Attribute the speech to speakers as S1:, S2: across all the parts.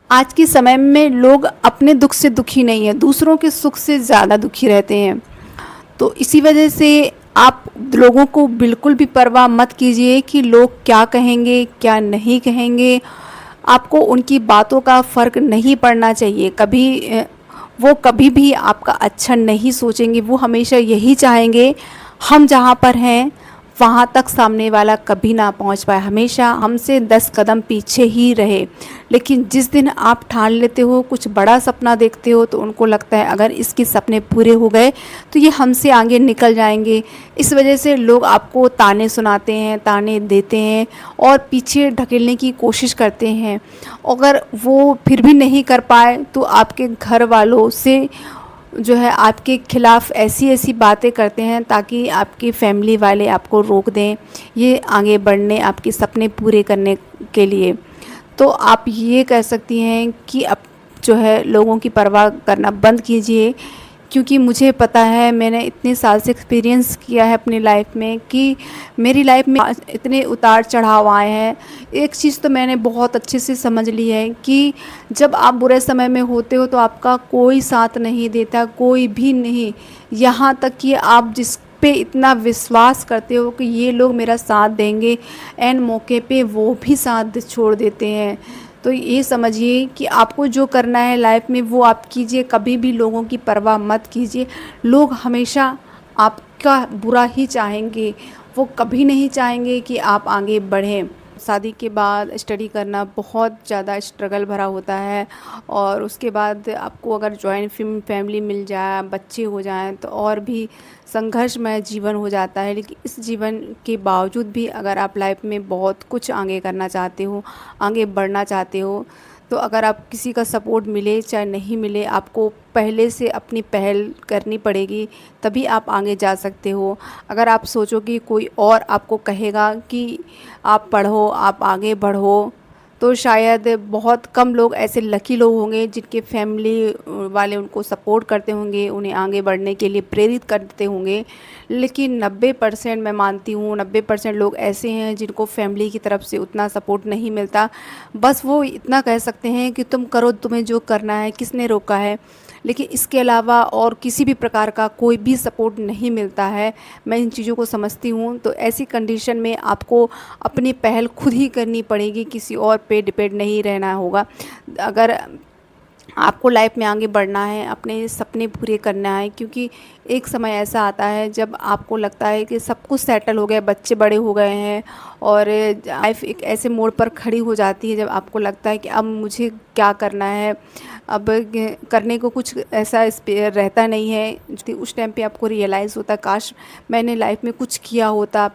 S1: आज के समय में लोग अपने दुख से दुखी नहीं है, दूसरों के सुख से ज़्यादा दुखी रहते हैं। तो इसी वजह से आप लोगों को बिल्कुल भी परवाह मत कीजिए कि लोग क्या कहेंगे, क्या नहीं कहेंगे। आपको उनकी बातों का फ़र्क नहीं पड़ना चाहिए। वो कभी भी आपका अच्छा नहीं सोचेंगे, वो हमेशा यही चाहेंगे हम जहाँ पर हैं वहाँ तक सामने वाला कभी ना पहुँच पाए, हमेशा हमसे 10 कदम पीछे ही रहे। लेकिन जिस दिन आप ठान लेते हो, कुछ बड़ा सपना देखते हो, तो उनको लगता है अगर इसके सपने पूरे हो गए तो ये हमसे आगे निकल जाएंगे। इस वजह से लोग आपको ताने सुनाते हैं, ताने देते हैं और पीछे ढकेलने की कोशिश करते हैं। अगर वो फिर भी नहीं कर पाए तो आपके घर वालों से जो है आपके खिलाफ़ ऐसी ऐसी बातें करते हैं ताकि आपकी फैमिली वाले आपको रोक दें ये आगे बढ़ने, आपके सपने पूरे करने के लिए। तो आप ये कह सकती हैं कि अब जो है लोगों की परवाह करना बंद कीजिए, क्योंकि मुझे पता है, मैंने इतने साल से एक्सपीरियंस किया है अपनी लाइफ में कि मेरी लाइफ में इतने उतार चढ़ाव आए हैं। एक चीज़ तो मैंने बहुत अच्छे से समझ ली है कि जब आप बुरे समय में होते हो तो आपका कोई साथ नहीं देता, कोई भी नहीं। यहाँ तक कि आप जिस पे इतना विश्वास करते हो कि ये लोग मेरा साथ देंगे, एन मौके पे वो भी साथ छोड़ देते हैं। तो ये समझिए कि आपको जो करना है लाइफ में वो आप कीजिए, कभी भी लोगों की परवाह मत कीजिए। लोग हमेशा आपका बुरा ही चाहेंगे, वो कभी नहीं चाहेंगे कि आप आगे बढ़ें। शादी के बाद स्टडी करना बहुत ज़्यादा स्ट्रगल भरा होता है, और उसके बाद आपको अगर जॉइंट फैमिली मिल जाए, बच्चे हो जाएं, तो और भी संघर्षमय जीवन हो जाता है। लेकिन इस जीवन के बावजूद भी अगर आप लाइफ में बहुत कुछ आगे करना चाहते हो, आगे बढ़ना चाहते हो, तो अगर आप किसी का सपोर्ट मिले चाहे नहीं मिले, आपको पहले से अपनी पहल करनी पड़ेगी, तभी आप आगे जा सकते हो। अगर आप सोचो कि कोई और आपको कहेगा कि आप पढ़ो, आप आगे बढ़ो, तो शायद बहुत कम लोग ऐसे लकी लोग होंगे जिनके फैमिली वाले उनको सपोर्ट करते होंगे, उन्हें आगे बढ़ने के लिए प्रेरित करते होंगे। लेकिन 90% मैं मानती हूँ, 90% लोग ऐसे हैं जिनको फैमिली की तरफ से उतना सपोर्ट नहीं मिलता। बस वो इतना कह सकते हैं कि तुम करो, तुम्हें जो करना है, किसने रोका है। लेकिन इसके अलावा और किसी भी प्रकार का कोई भी सपोर्ट नहीं मिलता है। मैं इन चीज़ों को समझती हूँ। तो ऐसी कंडीशन में आपको अपनी पहल खुद ही करनी पड़ेगी, किसी और पे डिपेंड नहीं रहना होगा। अगर आपको लाइफ में आगे बढ़ना है, अपने सपने पूरे करना है, क्योंकि एक समय ऐसा आता है जब आपको लगता है कि सब कुछ सेटल हो गया, बच्चे बड़े हो गए हैं, और लाइफ एक ऐसे मोड़ पर खड़ी हो जाती है जब आपको लगता है कि अब मुझे क्या करना है। अब करने को कुछ ऐसा रहता नहीं है। उस टाइम पे आपको रियलाइज़ होता है काश मैंने लाइफ में कुछ किया होता।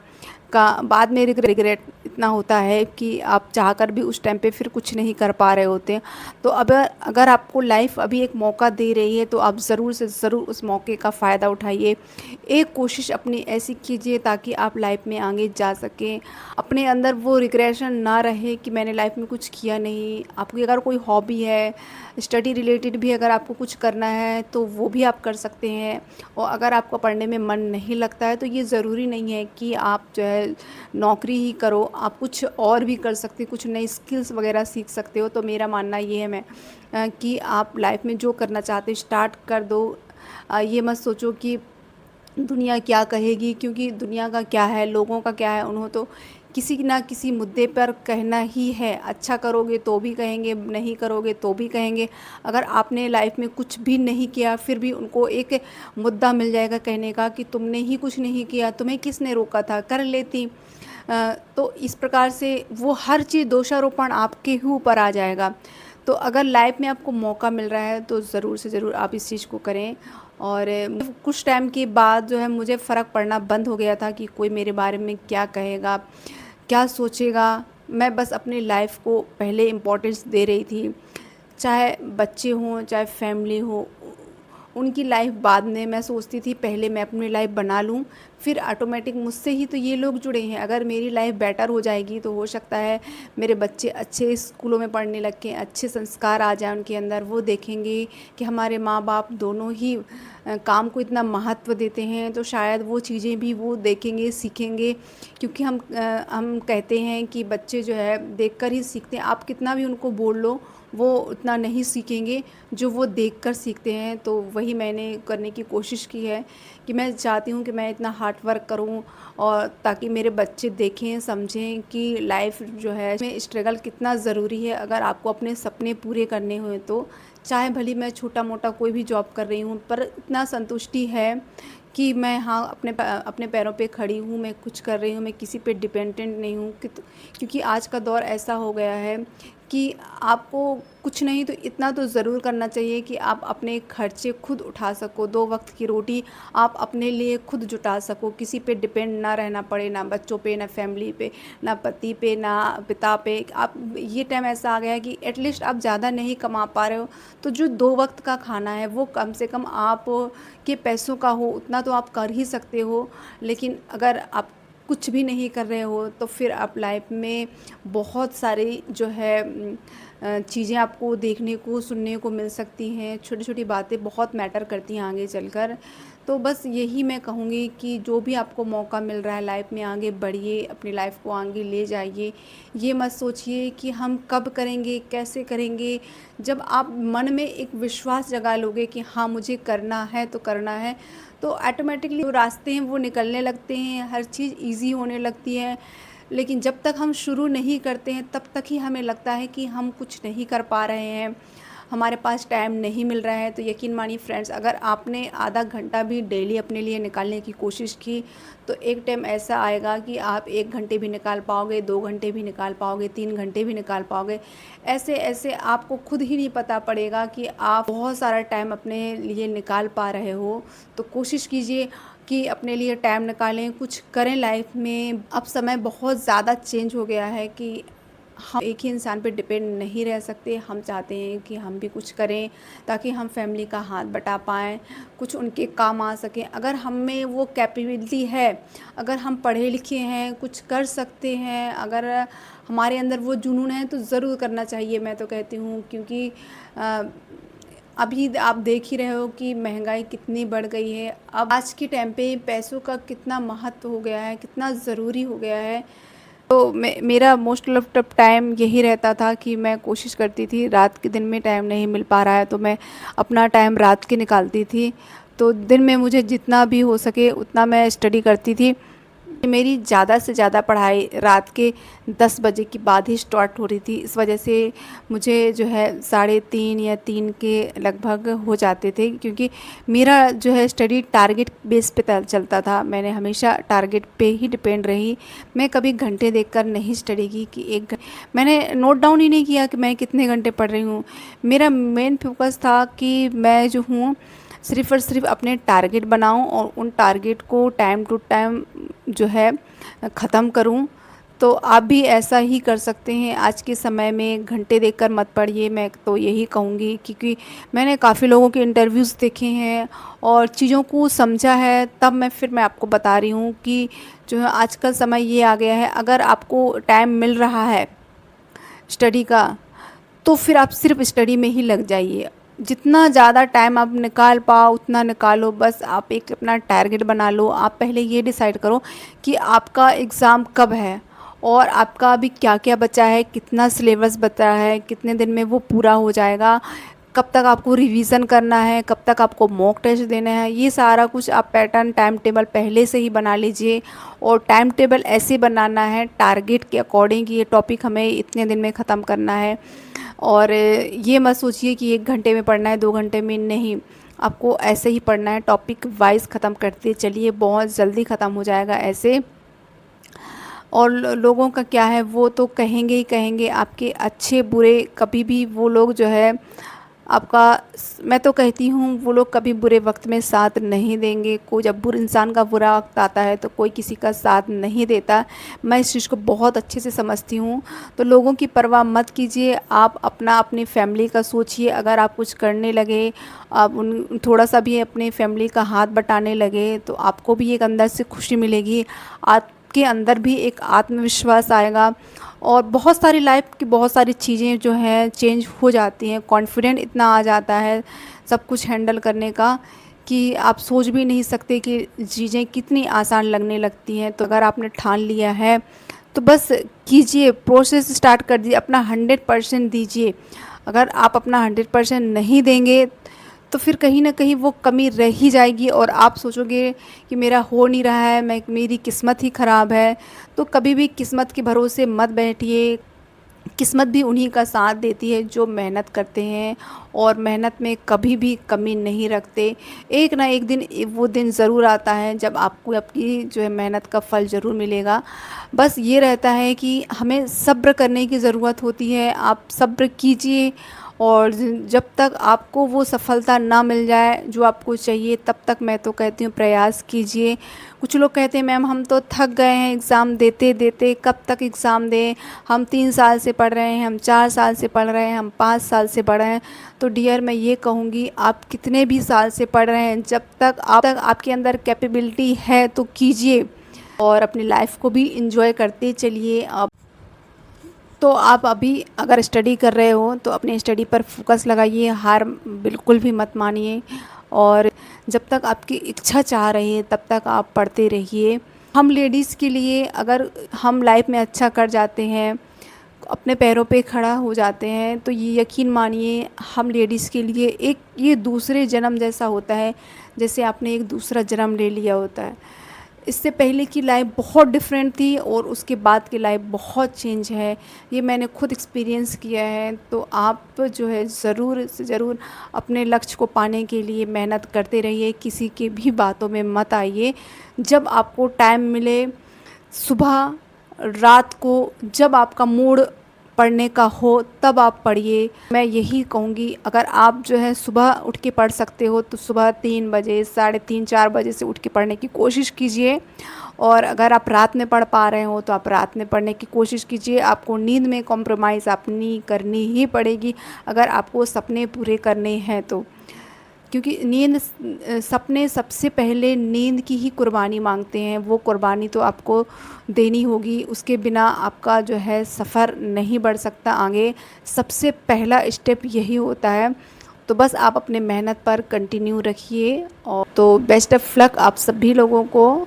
S1: का बाद में रिग्रेट इतना होता है कि आप चाहकर भी उस टाइम पे फिर कुछ नहीं कर पा रहे होते हैं। तो अब अगर आपको लाइफ अभी एक मौका दे रही है तो आप ज़रूर से ज़रूर उस मौके का फ़ायदा उठाइए। एक कोशिश अपनी ऐसी कीजिए ताकि आप लाइफ में आगे जा सकें, अपने अंदर वो रिग्रेशन ना रहे कि मैंने लाइफ में कुछ किया नहीं। आपकी अगर कोई हॉबी है, स्टडी रिलेटेड भी अगर आपको कुछ करना है तो वो भी आप कर सकते हैं। और अगर आपको पढ़ने में मन नहीं लगता है तो ये ज़रूरी नहीं है कि आप जो है नौकरी ही करो, आप कुछ और भी कर सकते हो, कुछ नई स्किल्स वगैरह सीख सकते हो। तो मेरा मानना ये है कि आप लाइफ में जो करना चाहते हो स्टार्ट कर दो। ये मत सोचो कि दुनिया क्या कहेगी, क्योंकि दुनिया का क्या है, लोगों का क्या है, उन्हों तो किसी ना किसी मुद्दे पर कहना ही है। अच्छा करोगे तो भी कहेंगे, नहीं करोगे तो भी कहेंगे। अगर आपने लाइफ में कुछ भी नहीं किया फिर भी उनको एक मुद्दा मिल जाएगा कहने का कि तुमने ही कुछ नहीं किया, तुम्हें किसने रोका था, कर लेती। तो इस प्रकार से वो हर चीज़ दोषारोपण आपके ही ऊपर आ जाएगा। तो अगर लाइफ में आपको मौका मिल रहा है तो ज़रूर से ज़रूर आप इस चीज़ को करें। और कुछ टाइम के बाद जो है मुझे फ़र्क पड़ना बंद हो गया था कि कोई मेरे बारे में क्या कहेगा, क्या सोचेगा। मैं बस अपनी लाइफ को पहले इम्पोर्टेंस दे रही थी, चाहे बच्चे हों चाहे फैमिली हो, उनकी लाइफ बाद में। मैं सोचती थी पहले मैं अपनी लाइफ बना लूँ, फिर ऑटोमेटिक मुझसे ही तो ये लोग जुड़े हैं। अगर मेरी लाइफ बेटर हो जाएगी तो हो सकता है मेरे बच्चे अच्छे स्कूलों में पढ़ने लगें, अच्छे संस्कार आ जाए उनके अंदर। वो देखेंगे कि हमारे माँ बाप दोनों ही काम को इतना महत्व देते हैं, तो शायद वो चीज़ें भी वो देखेंगे, सीखेंगे। क्योंकि हम कहते हैं कि बच्चे जो है देखकर ही सीखते हैं। आप कितना भी उनको बोल लो वो उतना नहीं सीखेंगे जो वो देखकर सीखते हैं। तो वही मैंने करने की कोशिश की है कि मैं चाहती हूँ कि मैं इतना हार्ड वर्क करूँ और ताकि मेरे बच्चे देखें, समझें कि लाइफ जो है में स्ट्रगल कितना ज़रूरी है अगर आपको अपने सपने पूरे करने हुए तो। चाहे भले मैं छोटा-मोटा कोई भी जॉब कर रही हूँ, पर इतना संतुष्टि है कि मैं हाँ, अपने पैरों पे खड़ी हूँ, मैं कुछ कर रही हूँ, मैं किसी पे डिपेंडेंट नहीं हूँ क्योंकि आज का दौर ऐसा हो गया है कि आपको कुछ नहीं तो इतना तो ज़रूर करना चाहिए कि आप अपने खर्चे खुद उठा सको, 2 वक़्त की रोटी आप अपने लिए खुद जुटा सको, किसी पे डिपेंड ना रहना पड़े, ना बच्चों पे, ना फैमिली पे, ना पति पे, ना पिता पे। आप ये टाइम ऐसा आ गया है कि एटलीस्ट आप ज़्यादा नहीं कमा पा रहे हो, तो जो 2 वक़्त का खाना है वो कम से कम आप के पैसों का हो, उतना तो आप कर ही सकते हो। लेकिन अगर आप कुछ भी नहीं कर रहे हो तो फिर आप लाइफ में बहुत सारी जो है चीज़ें आपको देखने को, सुनने को मिल सकती हैं। छोटी-छोटी बातें बहुत मैटर करती हैं आगे चलकर। तो बस यही मैं कहूँगी कि जो भी आपको मौका मिल रहा है लाइफ में, आगे बढ़िए, अपनी लाइफ को आगे ले जाइए। ये मत सोचिए कि हम कब करेंगे, कैसे करेंगे। जब आप मन में एक विश्वास जगा लोगे कि हाँ, मुझे करना है तो करना है, तो ऑटोमेटिकली जो रास्ते हैं वो निकलने लगते हैं, हर चीज़ ईज़ी होने लगती है। लेकिन जब तक हम शुरू नहीं करते हैं तब तक ही हमें लगता है कि हम कुछ नहीं कर पा रहे हैं, हमारे पास टाइम नहीं मिल रहा है। तो यकीन मानिए फ्रेंड्स, अगर आपने आधा घंटा भी डेली अपने लिए निकालने की कोशिश की तो एक टाइम ऐसा आएगा कि आप 1 घंटे भी निकाल पाओगे, 2 घंटे भी निकाल पाओगे, 3 घंटे भी निकाल पाओगे। ऐसे ऐसे आपको खुद ही नहीं पता पड़ेगा कि आप बहुत सारा टाइम अपने लिए निकाल पा रहे हो। तो कोशिश कीजिए कि अपने लिए टाइम निकालें, कुछ करें लाइफ में। अब समय बहुत ज़्यादा चेंज हो गया है कि हम एक ही इंसान पे डिपेंड नहीं रह सकते। हम चाहते हैं कि हम भी कुछ करें ताकि हम फैमिली का हाथ बटा पाएँ, कुछ उनके काम आ सकें। अगर हम में वो कैपेबिलिटी है, अगर हम पढ़े लिखे हैं, कुछ कर सकते हैं, अगर हमारे अंदर वो जुनून है तो ज़रूर करना चाहिए, मैं तो कहती हूँ। क्योंकि अ, अभी आप देख ही रहे हो कि महंगाई कितनी बढ़ गई है। अब आज के टाइम पे पैसों का कितना महत्व हो गया है, कितना ज़रूरी हो गया है। तो मेरा मोस्ट ऑफ द टाइम यही रहता था कि मैं कोशिश करती थी, रात के दिन में टाइम नहीं मिल पा रहा है तो मैं अपना टाइम रात के निकालती थी। तो दिन में मुझे जितना भी हो सके उतना मैं स्टडी करती थी। मेरी ज़्यादा से ज़्यादा पढ़ाई रात के 10 बजे के बाद ही स्टार्ट हो रही थी। इस वजह से मुझे जो है 3:30 या 3 के लगभग हो जाते थे, क्योंकि मेरा जो है स्टडी टारगेट बेस पे चलता था। मैंने हमेशा टारगेट पे ही डिपेंड रही। मैं कभी घंटे देखकर नहीं स्टडी की कि मैंने नोट डाउन ही नहीं किया कि मैं कितने घंटे पढ़ रही हूँ। मेरा मेन फोकस था कि मैं जो हूँ सिर्फ़ और सिर्फ अपने टारगेट बनाऊं और उन टारगेट को टाइम टू टाइम जो है ख़त्म करूं। तो आप भी ऐसा ही कर सकते हैं। आज के समय में घंटे देखकर मत पढ़िए, मैं तो यही कहूँगी, क्योंकि मैंने काफ़ी लोगों के इंटरव्यूज़ देखे हैं और चीज़ों को समझा है। तब मैं आपको बता रही हूँ कि जो है आज का समय ये आ गया है, अगर आपको टाइम मिल रहा है स्टडी का तो फिर आप सिर्फ स्टडी में ही लग जाइए। जितना ज़्यादा टाइम आप निकाल पाओ उतना निकालो। बस आप एक अपना टारगेट बना लो। आप पहले ये डिसाइड करो कि आपका एग्ज़ाम कब है और आपका अभी क्या क्या बचा है, कितना सिलेबस बचा है, कितने दिन में वो पूरा हो जाएगा, कब तक आपको रिवीजन करना है, कब तक आपको मॉक टेस्ट देना है। ये सारा कुछ आप पैटर्न टाइम टेबल पहले से ही बना लीजिए। और टाइम टेबल ऐसे बनाना है टारगेट के अकॉर्डिंग कि ये टॉपिक हमें इतने दिन में ख़त्म करना है। और ये मत सोचिए कि 1 घंटे में पढ़ना है, 2 घंटे में नहीं, आपको ऐसे ही पढ़ना है। टॉपिक वाइज ख़त्म करते चलिए, बहुत जल्दी ख़त्म हो जाएगा ऐसे। और लोगों का क्या है, वो तो कहेंगे ही कहेंगे, आपके अच्छे बुरे कभी भी वो लोग जो है आपका, मैं तो कहती हूँ वो लोग कभी बुरे वक्त में साथ नहीं देंगे। कोई जब इंसान का बुरा वक्त आता है तो कोई किसी का साथ नहीं देता। मैं इस चीज़ को बहुत अच्छे से समझती हूँ। तो लोगों की परवाह मत कीजिए, आप अपनी फैमिली का सोचिए। अगर आप कुछ करने लगे, आप थोड़ा सा भी अपने फैमिली का हाथ बटाने लगे तो आपको भी एक अंदर से खुशी मिलेगी, आपके अंदर भी एक आत्मविश्वास आएगा और बहुत सारी लाइफ की बहुत सारी चीज़ें जो हैं चेंज हो जाती हैं। कॉन्फिडेंट इतना आ जाता है सब कुछ हैंडल करने का कि आप सोच भी नहीं सकते कि चीज़ें कितनी आसान लगने लगती हैं। तो अगर आपने ठान लिया है तो बस कीजिए, प्रोसेस स्टार्ट कर दीजिए, अपना 100% दीजिए। अगर आप अपना 100% नहीं देंगे तो फिर कहीं न कहीं वो कमी रह ही जाएगी और आप सोचोगे कि मेरा हो नहीं रहा है, मैं मेरी किस्मत ही ख़राब है। तो कभी भी किस्मत के भरोसे मत बैठिए। किस्मत भी उन्हीं का साथ देती है जो मेहनत करते हैं और मेहनत में कभी भी कमी नहीं रखते। एक ना एक दिन वो दिन ज़रूर आता है जब आपको आपकी जो है मेहनत का फल ज़रूर मिलेगा। बस ये रहता है कि हमें सब्र करने की ज़रूरत होती है। आप सब्र कीजिए और जब तक आपको वो सफलता ना मिल जाए जो आपको चाहिए, तब तक मैं तो कहती हूँ प्रयास कीजिए। कुछ लोग कहते हैं मैम हम तो थक गए हैं एग्ज़ाम देते देते, कब तक एग्ज़ाम दें, हम 3 साल से पढ़ रहे हैं, हम 4 साल से पढ़ रहे हैं, हम 5 साल से पढ़ रहे हैं। तो डियर मैं ये कहूँगी आप कितने भी साल से पढ़ रहे हैं, जब तक आपके अंदर कैपेबिलिटी है तो कीजिए और अपनी लाइफ को भी इंजॉय करते चलिए। तो आप अभी अगर स्टडी कर रहे हो तो अपने स्टडी पर फोकस लगाइए, हार बिल्कुल भी मत मानिए और जब तक आपकी इच्छा चाह रही है तब तक आप पढ़ते रहिए। हम लेडीज़ के लिए अगर हम लाइफ में अच्छा कर जाते हैं, अपने पैरों पे खड़ा हो जाते हैं, तो ये यकीन मानिए हम लेडीज़ के लिए एक ये दूसरे जन्म जैसा होता है, जैसे आपने एक दूसरा जन्म ले लिया होता है। इससे पहले की लाइफ बहुत डिफरेंट थी और उसके बाद की लाइफ बहुत चेंज है, ये मैंने खुद एक्सपीरियंस किया है। तो आप जो है ज़रूर से ज़रूर अपने लक्ष्य को पाने के लिए मेहनत करते रहिए, किसी की भी बातों में मत आइए। जब आपको टाइम मिले, सुबह, रात को, जब आपका मूड पढ़ने का हो तब आप पढ़िए। मैं यही कहूँगी अगर आप जो है सुबह उठ के पढ़ सकते हो तो सुबह 3 बजे, साढ़े 3, 4 बजे से उठ के पढ़ने की कोशिश कीजिए और अगर आप रात में पढ़ पा रहे हो तो आप रात में पढ़ने की कोशिश कीजिए। आपको नींद में कॉम्प्रोमाइज़ अपनी करनी ही पड़ेगी अगर आपको सपने पूरे करने हैं तो, क्योंकि सपने सबसे पहले नींद की ही कुर्बानी मांगते हैं। वो कुर्बानी तो आपको देनी होगी, उसके बिना आपका जो है सफ़र नहीं बढ़ सकता आगे। सबसे पहला स्टेप यही होता है। तो बस आप अपने मेहनत पर कंटिन्यू रखिए और तो बेस्ट ऑफ लक आप सभी लोगों को।